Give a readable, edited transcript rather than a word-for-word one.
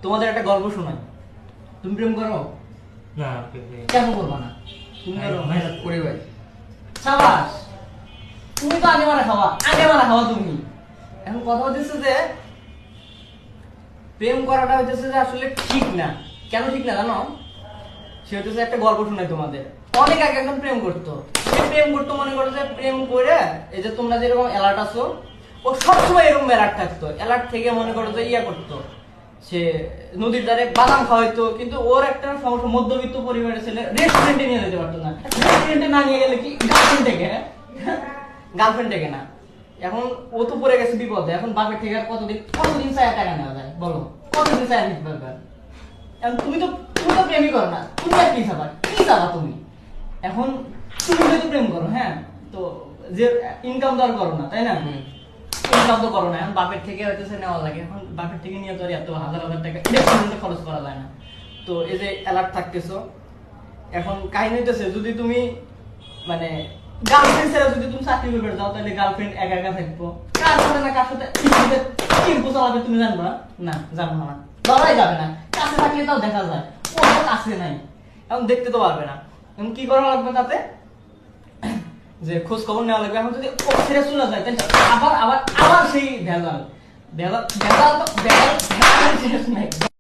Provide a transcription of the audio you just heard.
তোমাদের একটা গল্প শোনাই। তুমি প্রেম করো? না কেন করবা না? তুমি করো ভাই করে ভাই। সাবাস, তুমি তো আগে মারা খাওয়া তুমি। এখন কথা হচ্ছে যে প্রেম করাটা হচ্ছে যে আসলে ঠিক না। কেন ঠিক না জানো? সে হচ্ছে একটা গল্প শোনাই তোমাদের। অনেক আগে একজন প্রেম করতো। সে প্রেম করতো, মনে করো যে প্রেম করে এই যে তোমরা যেরকম অ্যালার্ট আছো, ও সবসময় এরকম অ্যালার্ট থাকতো। অ্যালার্ট থেকে মনে করো যে ইয়া করতো, সে নদীর ধারে বাদাম খাওয়াইতো। কিন্তু ওর একটা সমস্যা, মধ্যবিত্ত পরিবারের ছেলে, রেস্টুরেন্টে নিয়ে যেতে পারতো না। রেস্টুরেন্টে না নিয়ে গেলে কি গার্লফ্রেন্ড থেকে না। এখন ও তো পড়ে গেছে বিপদে। এখন বাপের থেকে আর কতদিন চায় টাকা নেওয়া যায় বলো? কতদিন চায় নিতে পারবে? এখন তুমি তো প্রেমই করো না, তুমি আর কি চাবা তুমি? এখন তুমি যদি প্রেম করো, হ্যাঁ, তো যে ইনকাম তো আর করো না, তাই না? ইনকাম তো করো না। এখন বাপের থেকে হয়তো নেওয়া লাগে। এখন বাপের থেকে নিয়ে তো আর এত হাজার হাজার টাকা রেস্টুরেন্টে খরচ করা যায় না। তো এই যে অ্যালার্ট থাকতেছো, এখন কাহিনী হইতেছে যদি তুমি মানে গার্লফ্রেন্ড ছাড়া যদি তুমি চাকরি করে যাও, তাহলে গার্লফ্রেন্ড একা একা থাকবো। কার সাথে না কার সাথে শিল্প চালাবে তুমি জানবা না? জানবো না, ধরাই যাবে না। কাছে থাকলে তাও দেখা যায়, ও তো কাছে নাই, এখন দেখতে তো পারবে না। এখন কি করা লাগবে তাতে? যে খোঁজ খবর নেওয়া লাগবে। এখন যদি ও ছেড়ে চলে যায়, তাহলে আবার আবার আবার সেই ভেজাল ভেজাল ভেজাল তো ভেজাল শেষ নাই।